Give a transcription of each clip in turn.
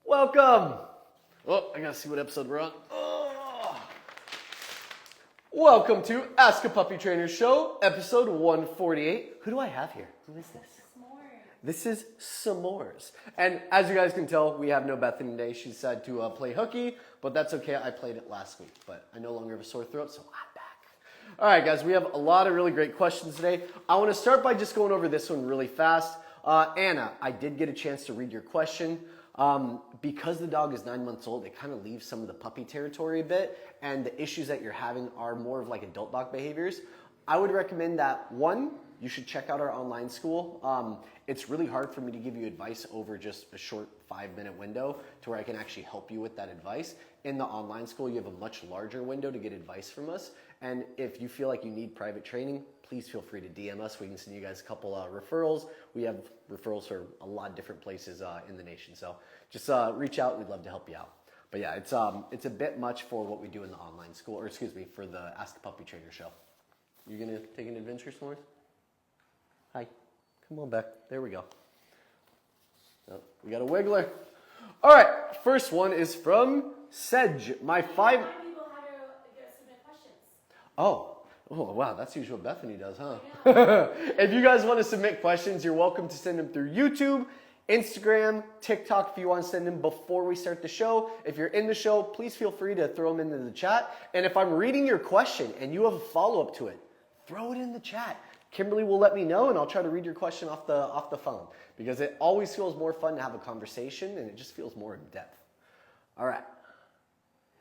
Welcome! Oh, I gotta see what episode we're on. Oh. Welcome to Ask a Puppy Trainer Show, episode 148. Who do I have here? Who is this? S'mores. This is S'mores. And as you guys can tell, we have no Bethany today. She decided to play hooky, but that's okay. I played it last week, but I no longer have a sore throat, so I'm back. All right, guys, we have a lot of really great questions today. I want to start by just going over this one really fast. Anna, I did get a chance to read your question. Because the dog is 9 months old, it kind of leaves some of the puppy territory a bit, and the issues that you're having are more of like adult dog behaviors. I would recommend that, one, you should check out our online school. It's really hard for me to give you advice over just a short 5-minute window to where I can actually help you with that advice. In the online school, you have a much larger window to get advice from us, and if you feel like you need private training, please feel free to DM us. We can send you guys a couple referrals. We have referrals for a lot of different places in the nation. So just reach out. We'd love to help you out. But yeah, it's a bit much for what we do in the online school, or excuse me, for the Ask a Puppy Trainer Show. You gonna take an adventure, S'mores? Hi, come on back. There we go. Oh, we got a wiggler. All right, first one is from Sedge. My five. People how to submit questions. Oh, wow, that's usually what Bethany does, huh? If you guys want to submit questions, you're welcome to send them through YouTube, Instagram, TikTok if you want to send them before we start the show. If you're in the show, please feel free to throw them into the chat. And if I'm reading your question and you have a follow-up to it, throw it in the chat. Kimberly will let me know, and I'll try to read your question off the phone, because it always feels more fun to have a conversation, and it just feels more in depth. All right.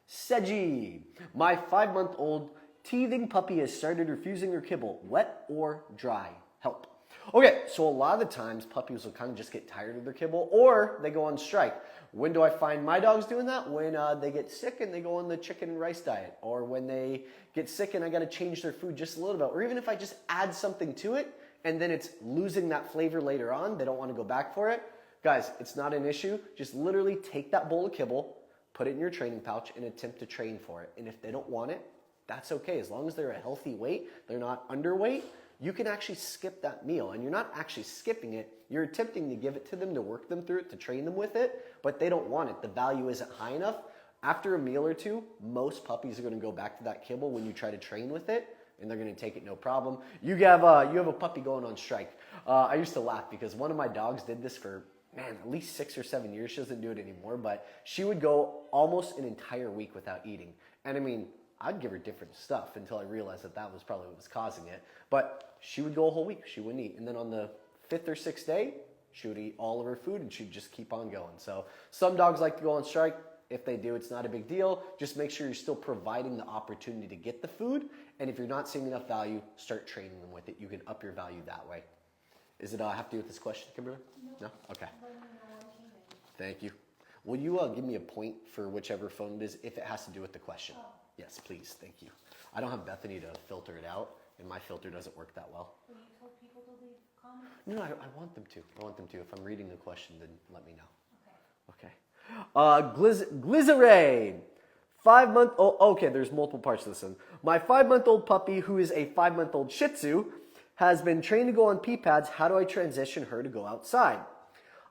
Seji, my 5-month-old teething puppy has started refusing her kibble. Wet or dry? Help. Okay, so a lot of the times puppies will kind of just get tired of their kibble, or they go on strike. When do I find my dogs doing that? When they get sick and they go on the chicken and rice diet, or when they get sick and I got to change their food just a little bit, or even if I just add something to it and then it's losing that flavor later on, they don't want to go back for it. Guys, it's not an issue. Just literally take that bowl of kibble, put it in your training pouch, and attempt to train for it. And if they don't want it, that's okay. As long as they're a healthy weight, they're not underweight, you can actually skip that meal. And you're not actually skipping it. You're attempting to give it to them, to work them through it, to train them with it, but they don't want it. The value isn't high enough. After a meal or two, most puppies are going to go back to that kibble when you try to train with it, and they're going to take it no problem. You have a puppy going on strike. I used to laugh because one of my dogs did this for, man, at least 6 or 7 years. She doesn't do it anymore, but she would go almost an entire week without eating. And I mean, I'd give her different stuff until I realized that was probably what was causing it. But she would go a whole week. She wouldn't eat. And then on the 5th or 6th day, she would eat all of her food and she'd just keep on going. So some dogs like to go on strike. If they do, it's not a big deal. Just make sure you're still providing the opportunity to get the food. And if you're not seeing enough value, start training them with it. You can up your value that way. Is it have to do with this question, Kimberly? No? Okay. Thank you. Will you give me a point for whichever phone it is if it has to do with the question? Oh. Yes, please. Thank you. I don't have Bethany to filter it out, and my filter doesn't work that well. Well, you told people to leave comments? No, I want them to. I want them to. If I'm reading the question, then let me know. Okay. Glizzeray. 5-month-old. Okay, there's multiple parts to this one. My 5-month-old puppy, who is a 5-month-old Shih Tzu, has been trained to go on pee pads. How do I transition her to go outside?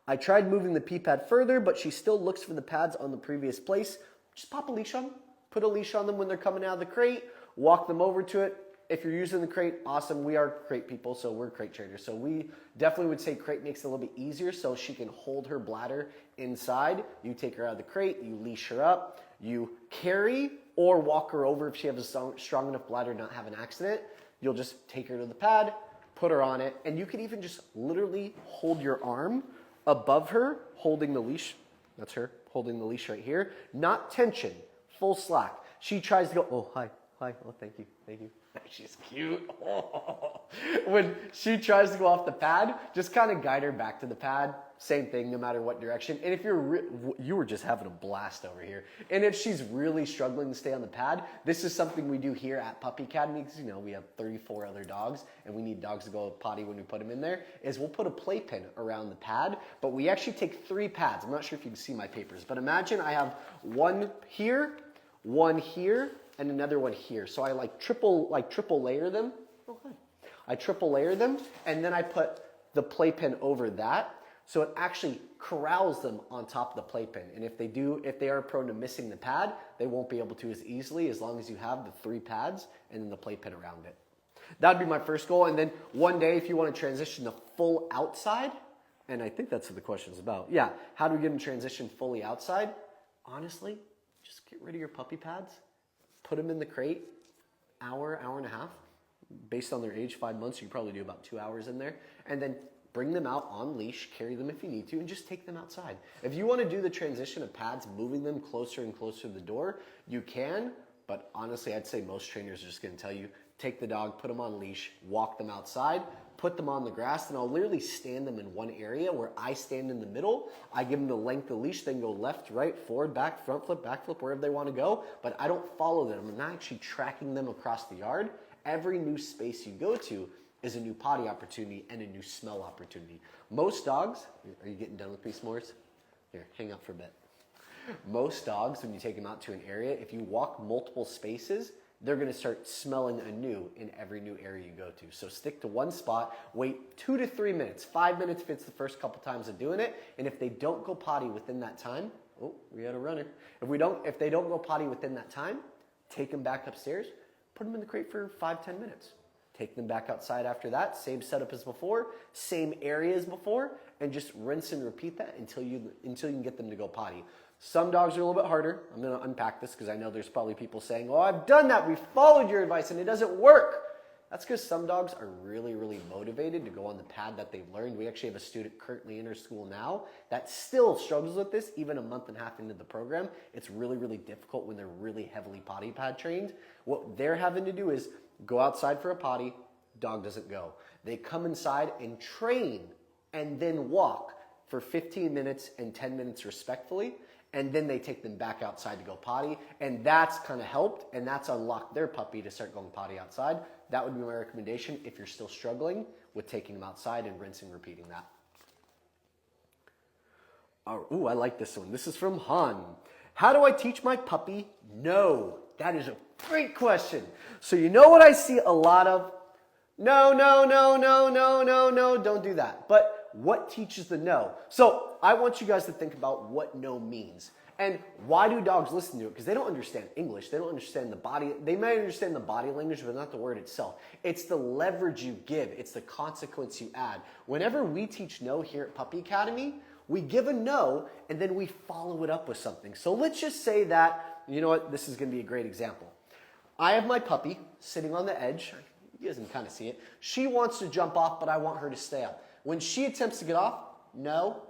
I tried moving the pee pad further, but she still looks for the pads on the previous place. Just pop a leash on them. Put a leash on them when they're coming out of the crate. Walk them over to it. If you're using the crate, awesome. We are crate people, so we're crate trainers. So we definitely would say crate makes it a little bit easier so she can hold her bladder inside. You take her out of the crate, you leash her up, you carry or walk her over if she has a strong enough bladder to not have an accident. You'll just take her to the pad, put her on it, and you can even just literally hold your arm above her, holding the leash. That's her, holding the leash right here. Not tension. Full slack. She tries to go, oh, hi, oh, thank you. She's cute. Oh. When she tries to go off the pad, just kind of guide her back to the pad. Same thing, no matter what direction. And if you were just having a blast over here. And if she's really struggling to stay on the pad, this is something we do here at Puppy Academy, because we have 34 other dogs, and we need dogs to go potty when we put them in there, is we'll put a playpen around the pad, but we actually take 3 pads. I'm not sure if you can see my papers, but imagine I have one here, and another one here. So I triple layer them. Okay. I triple layer them, and then I put the playpen over that. So it actually corrals them on top of the playpen. And if they are prone to missing the pad, they won't be able to as easily as long as you have the 3 pads and then the playpen around it. That'd be my first goal. And then one day, if you want to transition to full outside, and I think that's what the question's about. Yeah, how do we get them transition fully outside? Honestly, just get rid of your puppy pads, put them in the crate, hour and a half. Based on their age, 5 months, you can probably do about 2 hours in there. And then bring them out on leash, carry them if you need to, and just take them outside. If you want to do the transition of pads, moving them closer and closer to the door, you can. But honestly, I'd say most trainers are just going to tell you, take the dog, put them on leash, walk them outside, put them on the grass, and I'll literally stand them in one area where I stand in the middle. I give them the length of leash, they can go left, right, forward, back flip, wherever they want to go, but I don't follow them. I'm not actually tracking them across the yard. Every new space you go to is a new potty opportunity and a new smell opportunity. Most dogs, are you getting done with me, s'mores? Here, hang out for a bit. Most dogs, when you take them out to an area, if you walk multiple spaces, they're going to start smelling anew in every new area you go to. So stick to one spot, wait 2 to 3 minutes. 5 minutes if it's the first couple times of doing it. And if they don't go potty within that time, oh, we had a runner. If they don't go potty within that time, take them back upstairs, put them in the crate for 5-10 minutes. Take them back outside after that, same setup as before, same area as before, and just rinse and repeat that until you can get them to go potty. Some dogs are a little bit harder. I'm going to unpack this because I know there's probably people saying, oh, I've done that. We followed your advice and it doesn't work. That's because some dogs are really, really motivated to go on the pad that they've learned. We actually have a student currently in our school now that still struggles with this, even a month and a half into the program. It's really, really difficult when they're really heavily potty pad trained. What they're having to do is go outside for a potty, dog doesn't go. They come inside and train and then walk for 15 minutes and 10 minutes respectfully, and then they take them back outside to go potty, and that's kind of helped, and that's unlocked their puppy to start going potty outside. That would be my recommendation if you're still struggling with taking them outside and rinsing, repeating that. Oh, ooh, I like this one. This is from Han. How do I teach my puppy no? That is a great question. So you know what I see a lot of? No, don't do that. But what teaches the no? So I want you guys to think about what no means. And why do dogs listen to it? Because they don't understand English. They don't understand the body. They might understand the body language, but not the word itself. It's the leverage you give. It's the consequence you add. Whenever we teach no here at Puppy Academy, we give a no, and then we follow it up with something. So let's just say that, you know what, this is going to be a great example. I have my puppy sitting on the edge. You guys can kind of see it. She wants to jump off, but I want her to stay up. When she attempts to get off, no.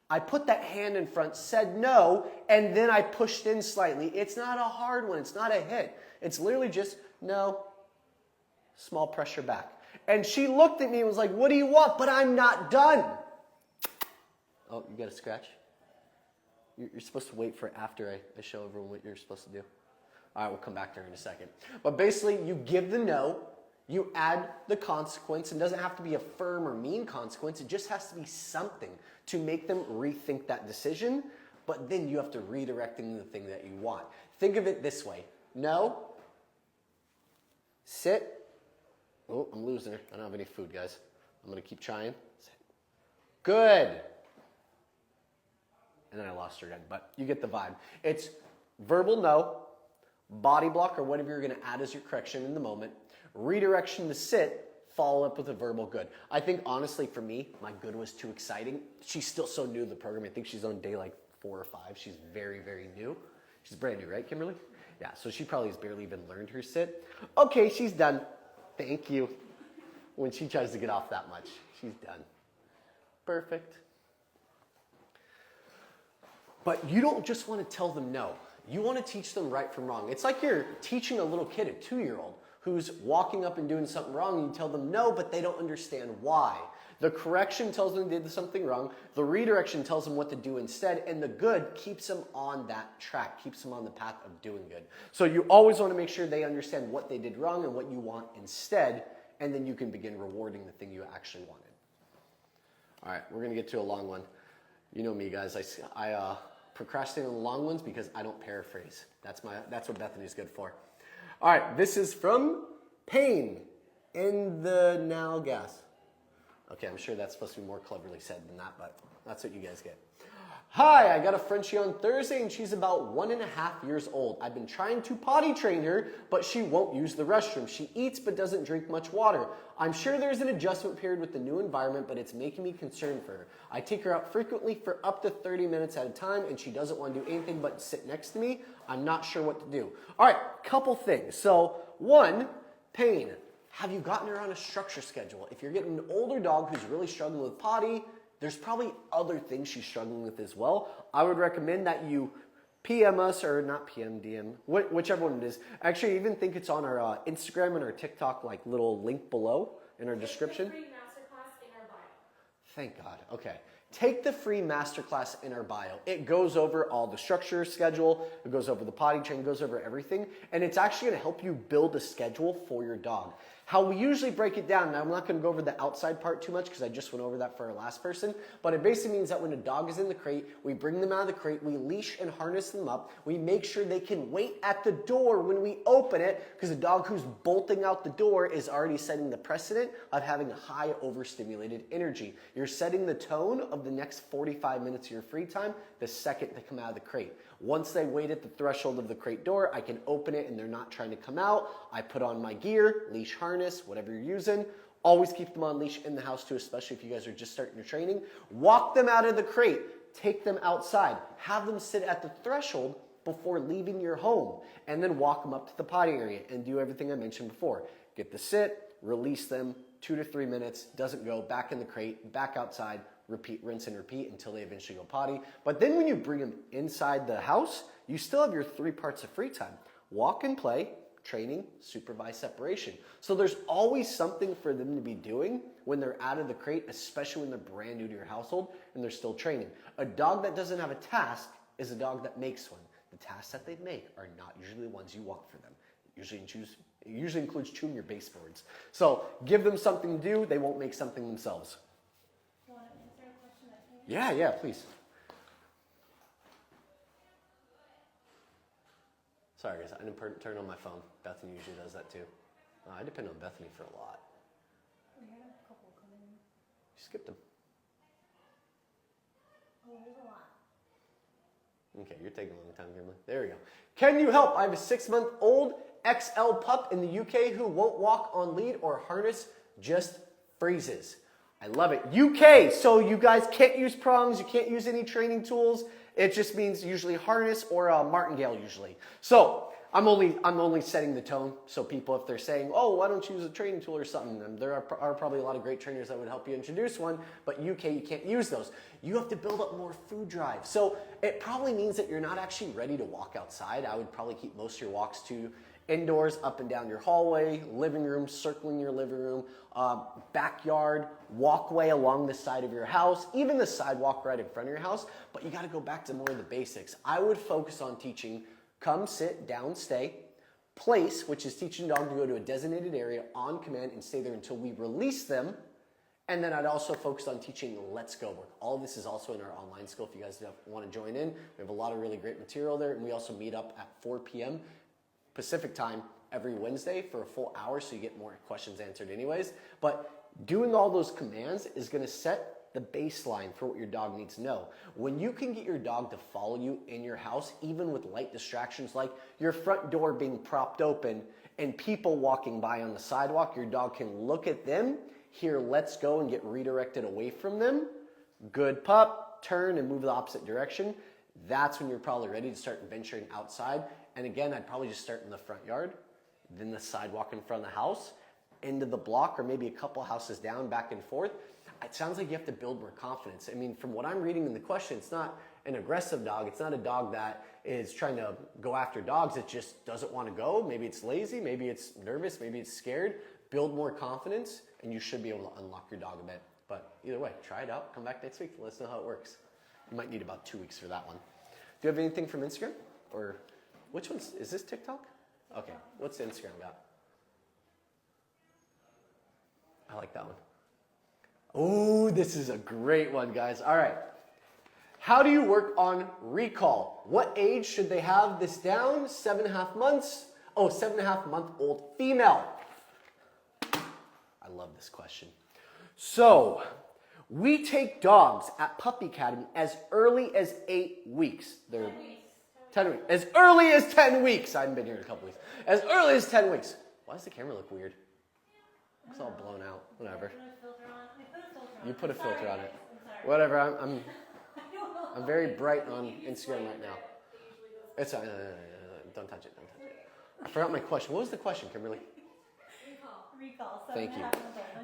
I put that hand in front, said no, and then I pushed in slightly. It's not a hard one. It's not a hit. It's literally just no, small pressure back. And she looked at me and was like, what do you want? But I'm not done. Oh, you got a scratch? You're supposed to wait for after I show everyone what you're supposed to do. All right, we'll come back to her in a second. But basically, you give the no, you add the consequence. It doesn't have to be a firm or mean consequence. It just has to be something to make them rethink that decision. But then you have to redirect them to the thing that you want. Think of it this way. No. Sit. Oh, I'm losing her. I don't have any food, guys. I'm going to keep trying. Sit. Good. And then I lost her again. But you get the vibe. It's verbal no, body block or whatever you're going to add as your correction in the moment, redirection to sit, follow up with a verbal good. I think honestly for me, my good was too exciting. She's still so new to the program. I think she's on day like 4 or 5. She's very, very new. She's brand new, right, Kimberly? Yeah, so she probably has barely even learned her sit. Okay, she's done. Thank you. When she tries to get off that much, she's done. Perfect. But you don't just want to tell them no. You want to teach them right from wrong. It's like you're teaching a little kid, a 2-year-old, who's walking up and doing something wrong, and you tell them no, but they don't understand why. The correction tells them they did something wrong. The redirection tells them what to do instead, and the good keeps them on that track, keeps them on the path of doing good. So you always want to make sure they understand what they did wrong and what you want instead, and then you can begin rewarding the thing you actually wanted. All right, we're going to get to a long one. You know me, guys. I procrastinate on the long ones because I don't paraphrase. That's what Bethany's good for. All right, this is from Pain in the Now Gas. Okay, I'm sure that's supposed to be more cleverly said than that, but that's what you guys get. Hi, I got a Frenchie on Thursday and she's about 1.5 years old. I've been trying to potty train her, but she won't use the restroom. She eats but doesn't drink much water. I'm sure there's an adjustment period with the new environment, but it's making me concerned for her. I take her out frequently for up to 30 minutes at a time and she doesn't want to do anything but sit next to me. I'm not sure what to do. All right, couple things. So one, pain. Have you gotten her on a structure schedule? If you're getting an older dog who's really struggling with potty, there's probably other things she's struggling with as well. I would recommend that you PM us, or not PM, DM, whichever one it is. Actually, I even think it's on our Instagram and our TikTok, like little link below in our description. Free masterclass in our bio. Thank God. Okay. Take the free masterclass in our bio. It goes over all the structure schedule. It goes over the potty train, goes over everything. And it's actually going to help you build a schedule for your dog. How we usually break it down, and I'm not going to go over the outside part too much because I just went over that for our last person, but it basically means that when a dog is in the crate, we bring them out of the crate, we leash and harness them up, we make sure they can wait at the door when we open it, because a dog who's bolting out the door is already setting the precedent of having high overstimulated energy. You're setting the tone of the next 45 minutes of your free time the second they come out of the crate. Once they wait at the threshold of the crate door, I can open it and they're not trying to come out. I put on my gear, leash harness, whatever you're using. Always keep them on leash in the house too, especially if you guys are just starting your training. Walk them out of the crate. Take them outside. Have them sit at the threshold before leaving your home. And then walk them up to the potty area and do everything I mentioned before. Get the sit, release them, 2 to 3 minutes, doesn't go, back in the crate, back outside, repeat, rinse and repeat until they eventually go potty. But then when you bring them inside the house, you still have your 3 parts of free time. Walk and play, training, supervise, separation. So there's always something for them to be doing when they're out of the crate, especially when they're brand new to your household and they're still training. A dog that doesn't have a task is a dog that makes one. The tasks that they make are not usually the ones you want for them. It usually includes chewing your baseboards. So give them something to do, they won't make something themselves. You want to answer a question that came in? Yeah, please. Sorry guys, I didn't turn on my phone. Bethany usually does that too. I depend on Bethany for a lot. We had a couple come in. You skipped them. Oh, there's a lot. Okay, you're taking a long time, Kimberly. There we go. Can you help? I have a 6-month-old XL pup in the UK who won't walk on lead or harness, just freezes. I love it. UK, so you guys can't use prongs, you can't use any training tools. It just means usually harness or a martingale usually. So I'm only setting the tone. So people, if they're saying, oh, why don't you use a training tool or something? And there are probably a lot of great trainers that would help you introduce one, but UK, you can't use those. You have to build up more food drive. So it probably means that you're not actually ready to walk outside. I would probably keep most of your walks to indoors, up and down your hallway, living room, circling your living room, backyard, walkway along the side of your house, even the sidewalk right in front of your house. But you got to go back to more of the basics. I would focus on teaching come, sit, down, stay, place, which is teaching the dog to go to a designated area on command and stay there until we release them. And then I'd also focus on teaching let's go work. All of this is also in our online school if you guys want to join in. We have a lot of really great material there, and we also meet up at 4 p.m. Pacific time every Wednesday for a full hour, so you get more questions answered anyways. But doing all those commands is going to set the baseline for what your dog needs to know. When you can get your dog to follow you in your house, even with light distractions like your front door being propped open and people walking by on the sidewalk, your dog can look at them, hear let's go, and get redirected away from them. Good pup, turn and move the opposite direction. That's when you're probably ready to start venturing outside. And again, I'd probably just start in the front yard, then the sidewalk in front of the house, into the block, or maybe a couple houses down, back and forth. It sounds like you have to build more confidence. I mean, from what I'm reading in the question, it's not an aggressive dog. It's not a dog that is trying to go after dogs. It just doesn't want to go. Maybe it's lazy. Maybe it's nervous. Maybe it's scared. Build more confidence, and you should be able to unlock your dog a bit. But either way, try it out. Come back next week and let us know how it works. You might need about 2 weeks for that one. Do you have anything from Instagram? Or which one's, is this TikTok? Okay, what's the Instagram got? I like that one. Oh, this is a great one, guys. All right. How do you work on recall? What age should they have this down? 7.5 months? Oh, 7.5-month-old female. I love this question. So, we take dogs at Puppy Academy as early as 8 weeks. They're 10 weeks. As early as 10 weeks. I haven't been here in a couple weeks. As early as 10 weeks. Why does the camera look weird? It's all blown out. Whatever. You put a filter on it. Whatever. I'm very bright on Instagram right now. It's don't touch it. Don't touch it. I forgot my question. What was the question, Kimberly? Recall. Thank you.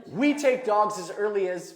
We take dogs as early as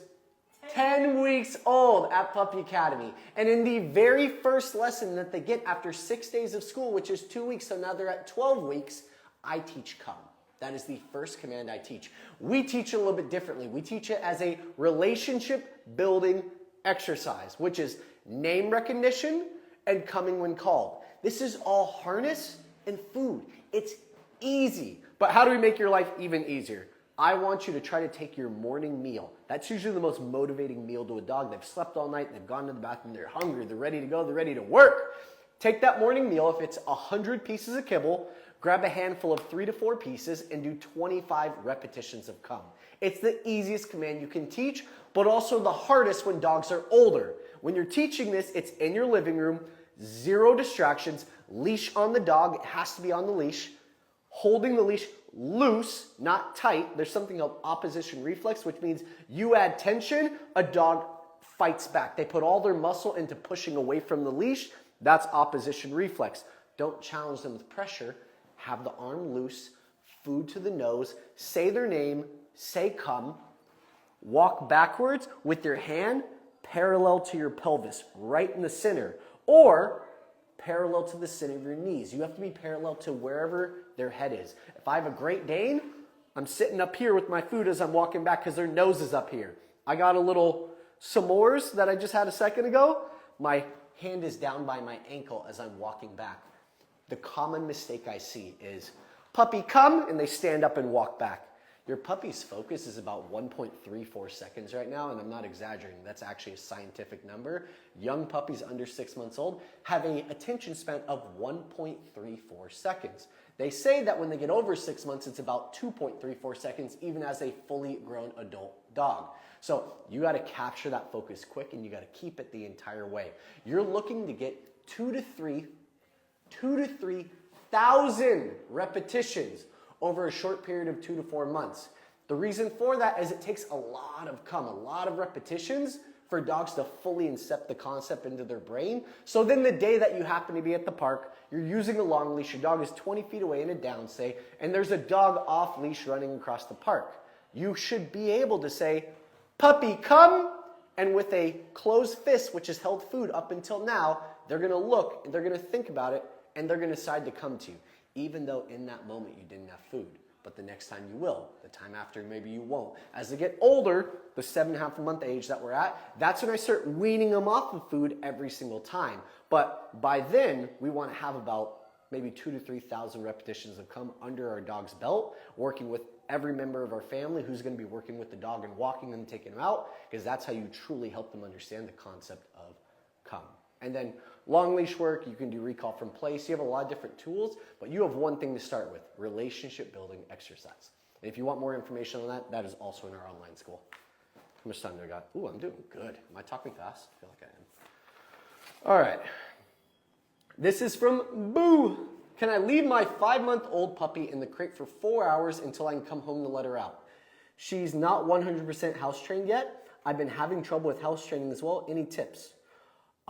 10 weeks old at Puppy Academy. And in the very first lesson that they get after 6 days of school, which is 2 weeks, so now they're at 12 weeks, I teach come. That is the first command I teach. We teach it a little bit differently. We teach it as a relationship building exercise, which is name recognition and coming when called. This is all harness and food. It's easy. But how do we make your life even easier? I want you to try to take your morning meal. That's usually the most motivating meal to a dog. They've slept all night, they've gone to the bathroom, they're hungry, they're ready to go, they're ready to work. Take that morning meal, if it's 100 pieces of kibble, grab a handful of 3 to 4 pieces and do 25 repetitions of come. It's the easiest command you can teach, but also the hardest when dogs are older. When you're teaching this, it's in your living room, 0 distractions, leash on the dog, it has to be on the leash, holding the leash loose, not tight. There's something called opposition reflex, which means you add tension, a dog fights back. They put all their muscle into pushing away from the leash. That's opposition reflex. Don't challenge them with pressure. Have the arm loose, food to the nose, say their name, say come, walk backwards with your hand parallel to your pelvis, right in the center, or parallel to the center of your knees. You have to be parallel to wherever their head is. If I have a Great Dane, I'm sitting up here with my food as I'm walking back because their nose is up here. I got a little s'mores that I just had a second ago. My hand is down by my ankle as I'm walking back. The common mistake I see is puppy come and they stand up and walk back. Your puppy's focus is about 1.34 seconds right now, and I'm not exaggerating. That's actually a scientific number. Young puppies under 6 months old have an attention span of 1.34 seconds. They say that when they get over 6 months, it's about 2.34 seconds, even as a fully grown adult dog. So you got to capture that focus quick, and you got to keep it the entire way. You're looking to get 2,000 to 3,000 repetitions over a short period of 2 to 4 months. The reason for that is it takes a lot of a lot of repetitions for dogs to fully incept the concept into their brain. So then the day that you happen to be at the park, you're using a long leash, your dog is 20 feet away in a down stay, and there's a dog off leash running across the park. You should be able to say, puppy, come, and with a closed fist, which has held food up until now, they're gonna look, and they're gonna think about it, and they're gonna decide to come to you. Even though in that moment you didn't have food. But the next time you will. The time after maybe you won't. As they get older, the 7.5 month age that we're at, that's when I start weaning them off of food every single time. But by then, we want to have about maybe 2,000 to 3,000 repetitions of come under our dog's belt, working with every member of our family who's going to be working with the dog and walking them, taking them out, because that's how you truly help them understand the concept of come. And then long leash work, you can do recall from place. You have a lot of different tools, but you have one thing to start with, relationship building exercise. And if you want more information on that, that is also in our online school. How much time do I got? Ooh, I'm doing good. Am I talking fast? I feel like I am. All right. This is from Boo. Can I leave my 5-month-old puppy in the crate for 4 hours until I can come home to let her out? She's not 100% house trained yet. I've been having trouble with house training as well. Any tips?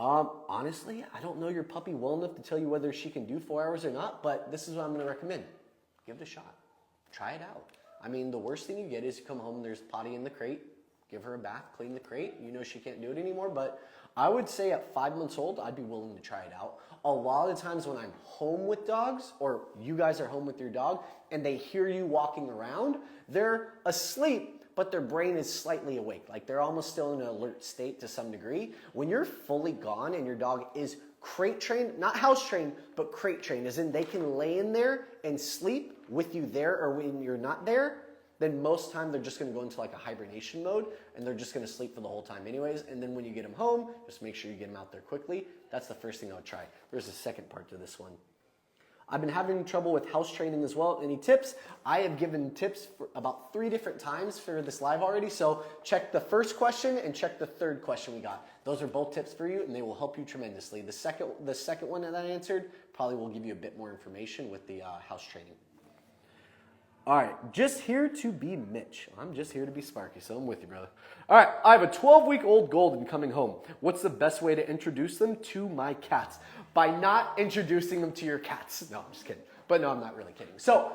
Honestly, I don't know your puppy well enough to tell you whether she can do 4 hours or not, but this is what I'm going to recommend. Give it a shot. Try it out. I mean, the worst thing you get is you come home and there's potty in the crate. Give her a bath, clean the crate. You know she can't do it anymore, but I would say at 5 months old, I'd be willing to try it out. A lot of the times when I'm home with dogs, or you guys are home with your dog, and they hear you walking around, they're asleep, but their brain is slightly awake. Like they're almost still in an alert state to some degree. When you're fully gone and your dog is crate trained, not house trained, but crate trained, as in they can lay in there and sleep with you there or when you're not there, then most time they're just gonna go into like a hibernation mode and they're just gonna sleep for the whole time anyways. And then when you get them home, just make sure you get them out there quickly. That's the first thing I would try. There's a second part to this one. I've been having trouble with house training as well. Any tips? I have given tips for about 3 different times for this live already. So check the first question and check the third question we got. Those are both tips for you and they will help you tremendously. The second one that I answered probably will give you a bit more information with the house training. All right, just here to be Mitch. I'm just here to be Sparky, so I'm with you, brother. All right, I have a 12-week-old golden coming home. What's the best way to introduce them to my cats? By not introducing them to your cats. No, I'm just kidding. But no, I'm not really kidding. So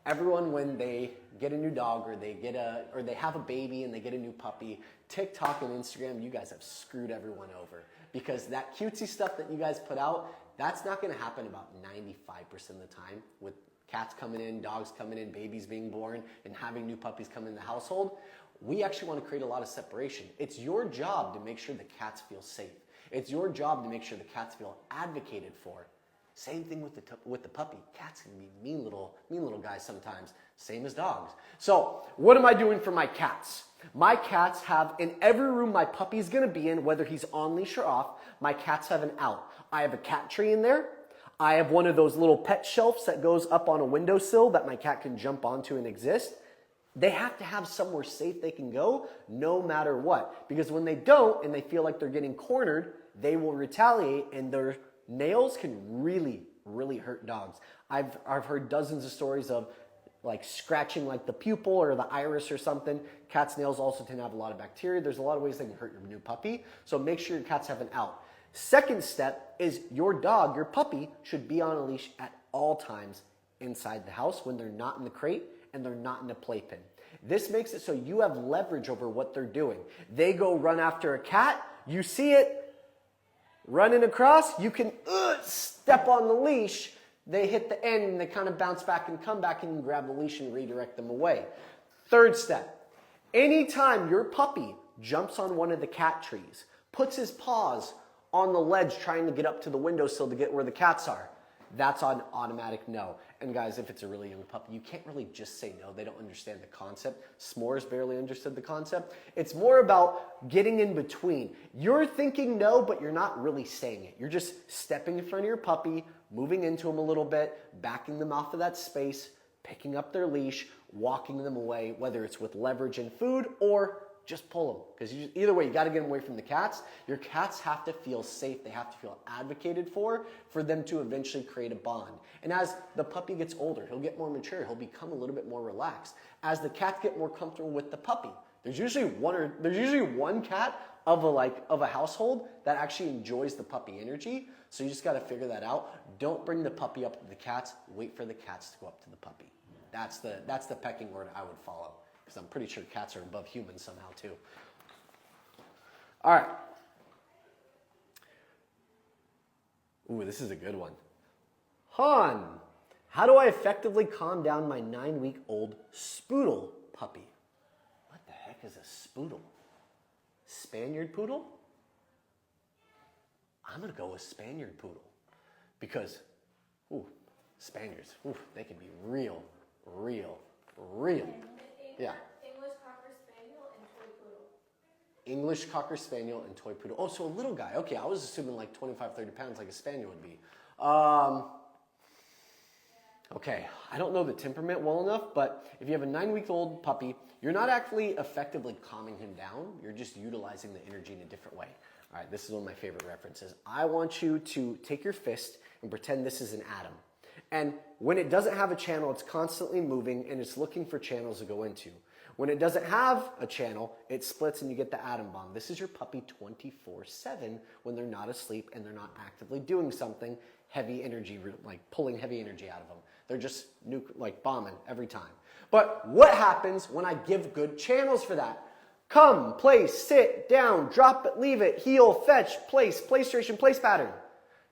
everyone, when they get a new dog or they have a baby and they get a new puppy, TikTok and Instagram, you guys have screwed everyone over. Because that cutesy stuff that you guys put out, that's not going to happen about 95% of the time with cats coming in, dogs coming in, babies being born, and having new puppies come in the household. We actually want to create a lot of separation. It's your job to make sure the cats feel safe. It's your job to make sure the cats feel advocated for. Same thing with the puppy. Cats can be mean little guys sometimes, same as dogs. So what am I doing for my cats? My cats have, in every room my puppy's gonna be in, whether he's on leash or off, my cats have an out. I have a cat tree in there. I have one of those little pet shelves that goes up on a windowsill that my cat can jump onto and exist. They have to have somewhere safe they can go no matter what. Because when they don't and they feel like they're getting cornered, they will retaliate and their nails can really, really hurt dogs. I've heard dozens of stories of like scratching like the pupil or the iris or something. Cats' nails also tend to have a lot of bacteria. There's a lot of ways they can hurt your new puppy. So make sure your cats have an out. Second step is your dog, your puppy, should be on a leash at all times inside the house when they're not in the crate and they're not in a playpen. This makes it so you have leverage over what they're doing. They go run after a cat, you see it running across, you can step on the leash, they hit the end and they kind of bounce back and come back and you grab the leash and redirect them away. Third step, anytime your puppy jumps on one of the cat trees, puts his paws on the ledge trying to get up to the windowsill to get where the cats are, that's an automatic no. And guys, if it's a really young puppy, you can't really just say no. They don't understand the concept. S'mores barely understood the concept. It's more about getting in between. You're thinking no, but you're not really saying it. You're just stepping in front of your puppy, moving into them a little bit, backing them off of that space, picking up their leash, walking them away, whether it's with leverage and food or just pull them. Because either way, you got to get them away from the cats. Your cats have to feel safe. They have to feel advocated for them to eventually create a bond. And as the puppy gets older, he'll get more mature. He'll become a little bit more relaxed. As the cats get more comfortable with the puppy, there's usually one cat of a household that actually enjoys the puppy energy. So you just got to figure that out. Don't bring the puppy up to the cats. Wait for the cats to go up to the puppy. That's the pecking order I would follow. Because I'm pretty sure cats are above humans somehow too. All right. Ooh, this is a good one. Han, how do I effectively calm down my 9-week-old Spoodle puppy? What the heck is a Spoodle? Spaniard poodle? I'm going to go with Spaniard poodle. Because, Spaniards, they can be real. Yeah. English Cocker Spaniel and Toy Poodle. English Cocker Spaniel and Toy Poodle. Oh, so a little guy. Okay, I was assuming like 25, 30 pounds like a Spaniel would be. Okay, I don't know the temperament well enough, but if you have a 9-week-old puppy, you're not actually effectively calming him down. You're just utilizing the energy in a different way. All right, this is one of my favorite references. I want you to take your fist and pretend this is an atom. And when it doesn't have a channel, it's constantly moving and it's looking for channels to go into. When it doesn't have a channel, it splits and you get the atom bomb. This is your puppy 24/7 when they're not asleep and they're not actively doing something heavy energy, like pulling heavy energy out of them. They're just bombing every time. But what happens when I give good channels for that? Come, place, sit, down, drop it, leave it, heel, fetch, place, place duration, place pattern.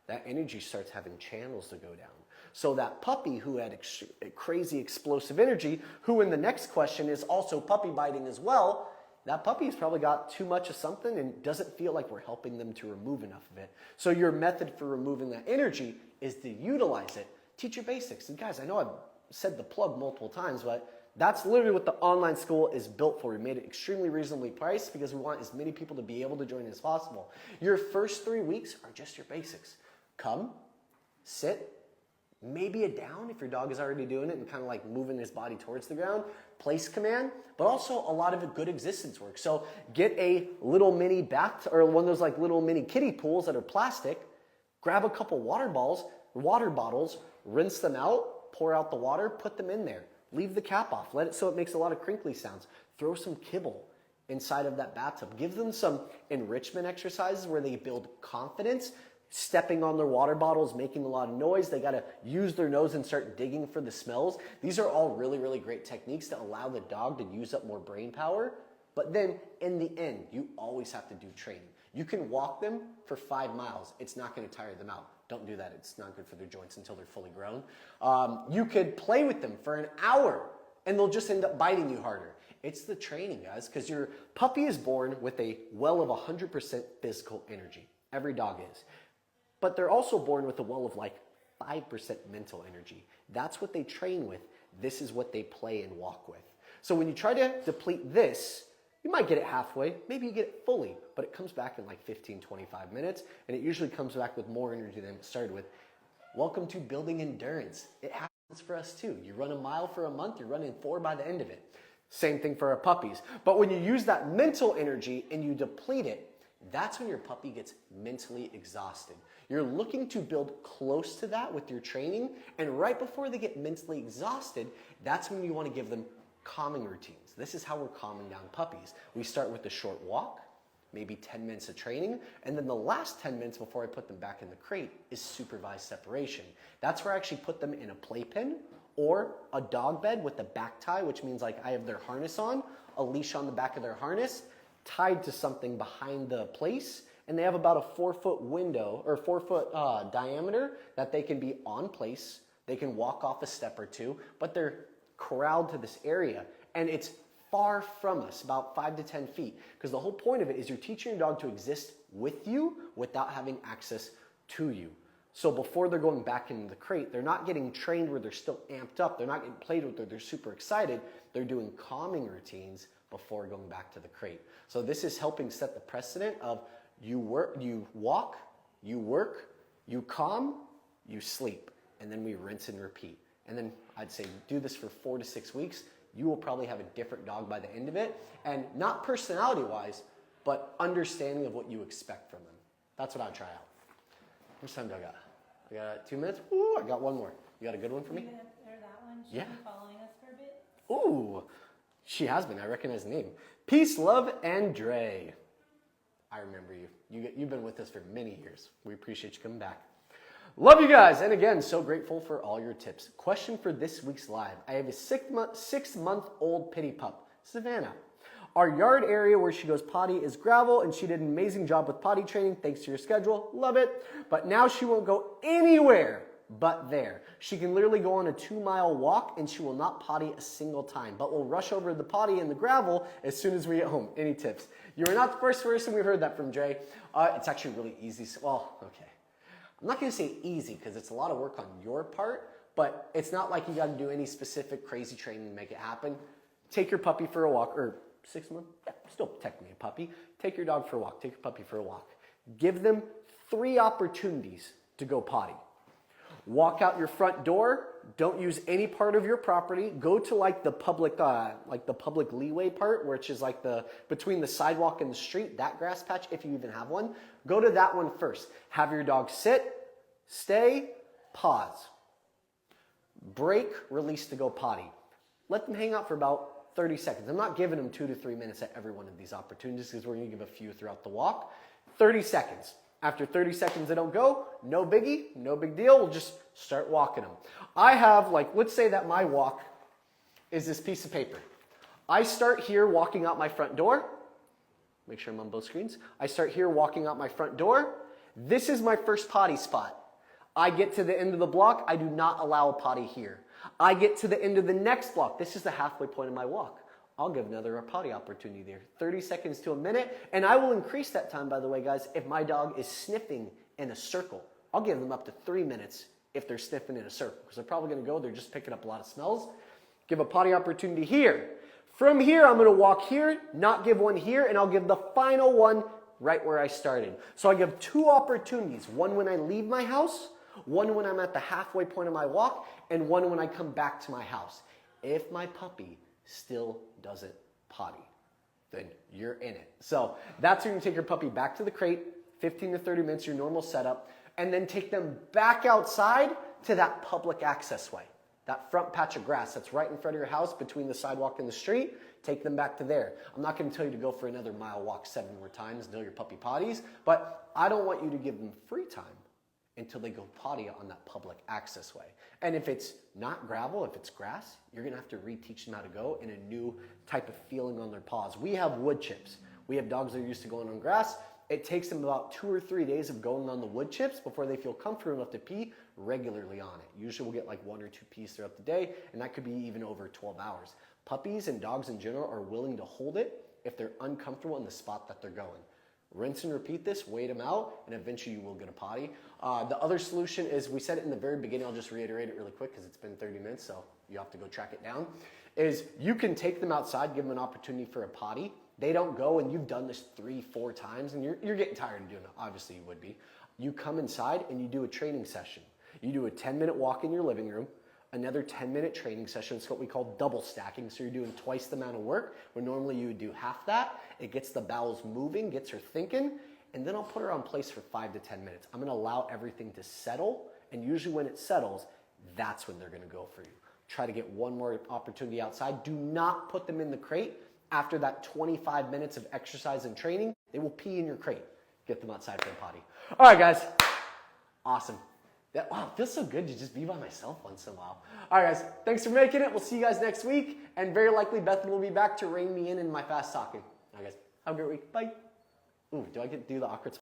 That energy starts having channels to go down. So that puppy who had crazy explosive energy, who in the next question is also puppy biting as well, that puppy's probably got too much of something and doesn't feel like we're helping them to remove enough of it. So your method for removing that energy is to utilize it. Teach your basics. And guys, I know I've said the plug multiple times, but that's literally what the online school is built for. We made it extremely reasonably priced because we want as many people to be able to join as possible. Your first 3 weeks are just your basics. Come, sit, Maybe a down if your dog is already doing it and kind of like moving his body towards the ground. Place command, but also a lot of good existence work. So get a little mini bath or one of those like little mini kiddie pools that are plastic. Grab a couple water bottles, rinse them out, pour out the water, put them in there. Leave the cap off. Let it so it makes a lot of crinkly sounds. Throw some kibble inside of that bathtub. Give them some enrichment exercises where they build confidence. Stepping on their water bottles, making a lot of noise. They got to use their nose and start digging for the smells. These are all really, really great techniques to allow the dog to use up more brain power. But then in the end, you always have to do training. You can walk them for 5 miles. It's not going to tire them out. Don't do that. It's not good for their joints until they're fully grown. You could play with them for an hour and they'll just end up biting you harder. It's the training, guys, because your puppy is born with a well of 100% physical energy. Every dog is. But they're also born with a well of like 5% mental energy. That's what they train with. This is what they play and walk with. So when you try to deplete this, you might get it halfway, maybe you get it fully, but it comes back in like 15, 25 minutes, and it usually comes back with more energy than it started with. Welcome to building endurance. It happens for us too. You run a mile for a month, you're running 4 by the end of it. Same thing for our puppies. But when you use that mental energy and you deplete it, that's when your puppy gets mentally exhausted. You're looking to build close to that with your training, and right before they get mentally exhausted, that's when you want to give them calming routines. This is how we're calming down puppies. We start with a short walk, maybe 10 minutes of training, and then the last 10 minutes before I put them back in the crate is supervised separation. That's where I actually put them in a playpen or a dog bed with a back tie, which means like I have their harness on, a leash on the back of their harness, tied to something behind the place, and they have about a 4-foot window or 4-foot diameter that they can be on place. They can walk off a step or two, but they're corralled to this area, and it's far from us, about 5 to 10 feet, because the whole point of it is you're teaching your dog to exist with you without having access to you. So before they're going back into the crate, they're not getting trained where they're still amped up. They're not getting played with where they're super excited. They're doing calming routines before going back to the crate. So this is helping set the precedent of you walk, you work, you calm, you sleep, and then we rinse and repeat. And then I'd say do this for 4 to 6 weeks. You will probably have a different dog by the end of it, and not personality-wise, but understanding of what you expect from them. That's what I'd try out. How much time do I got? I got 2 minutes? Ooh, I got one more. You got a good one for me? There, that one. She's Yeah. been following us for a bit. Ooh, she has been. I recognize the name. Peace, love, and Dre. I remember you. You've been with us for many years. We appreciate you coming back. Love you guys. And again, so grateful for all your tips. Question for this week's live. I have a 6-month-old pitty pup, Savannah. Our yard area where she goes potty is gravel, and she did an amazing job with potty training thanks to your schedule. Love it. But now she won't go anywhere but there. She can literally go on a 2-mile walk, and she will not potty a single time, but will rush over the potty in the gravel as soon as we get home. Any tips? You are not the first person we've heard that from, Dre. It's actually really easy. Well, okay. I'm not going to say easy because it's a lot of work on your part, but it's not like you got to do any specific crazy training to make it happen. Take your puppy for a walk, or 6 months, yeah, still technically a puppy. Take your dog for a walk, take your puppy for a walk. Give them 3 opportunities to go potty. Walk out your front door, don't use any part of your property. Go to like the public leeway part, which is like between the sidewalk and the street, that grass patch, if you even have one. Go to that one first. Have your dog sit, stay, pause. Break, release to go potty. Let them hang out for about 30 seconds. I'm not giving them 2 to 3 minutes at every one of these opportunities because we're going to give a few throughout the walk. 30 seconds. After 30 seconds they don't go, no biggie, no big deal. We'll just start walking them. I have, let's say that my walk is this piece of paper. I start here walking out my front door. Make sure I'm on both screens. I start here walking out my front door. This is my first potty spot. I get to the end of the block. I do not allow a potty here. I get to the end of the next block. This is the halfway point of my walk. I'll give another potty opportunity there. 30 seconds to a minute. And I will increase that time, by the way, guys, if my dog is sniffing in a circle. I'll give them up to 3 minutes if they're sniffing in a circle. Because they're probably going to go, they're just picking up a lot of smells. Give a potty opportunity here. From here, I'm going to walk here, not give one here, and I'll give the final one right where I started. So I give 2 opportunities. One when I leave my house, one when I'm at the halfway point of my walk, and one when I come back to my house. If my puppy still doesn't potty, then you're in it. So that's when you take your puppy back to the crate, 15 to 30 minutes, your normal setup, and then take them back outside to that public access way. That front patch of grass that's right in front of your house between the sidewalk and the street, take them back to there. I'm not going to tell you to go for another mile walk 7 more times until your puppy potties, but I don't want you to give them free time until they go potty on that public access way. And if it's not gravel, if it's grass, you're going to have to reteach them how to go in a new type of feeling on their paws. We have wood chips. We have dogs that are used to going on grass. It takes them about 2 or 3 days of going on the wood chips before they feel comfortable enough to pee regularly on it. Usually we'll get like 1 or 2 pees throughout the day, and that could be even over 12 hours. Puppies and dogs in general are willing to hold it if they're uncomfortable in the spot that they're going. Rinse and repeat this, wait them out, and eventually you will get a potty. The other solution is, we said it in the very beginning, I'll just reiterate it really quick because it's been 30 minutes, so you have to go track it down, is you can take them outside, give them an opportunity for a potty. They don't go, and you've done this 3-4 times, and you're getting tired of doing it. Obviously you would be. You come inside and you do a training session. You do a 10-minute walk in your living room, another 10-minute training session. It's what we call double stacking. So you're doing twice the amount of work, where normally you would do half that. It gets the bowels moving, gets her thinking, and then I'll put her on place for 5 to 10 minutes. I'm gonna allow everything to settle, and usually when it settles, that's when they're gonna go for you. Try to get one more opportunity outside. Do not put them in the crate. After that 25 minutes of exercise and training, they will pee in your crate. Get them outside for the potty. All right, guys. Awesome. Wow, it feels so good to just be by myself once in a while. All right, guys. Thanks for making it. We'll see you guys next week. And very likely, Bethany will be back to rein me in my fast talking. All right, guys. Have a great week. Bye. Ooh, do I get to do the awkward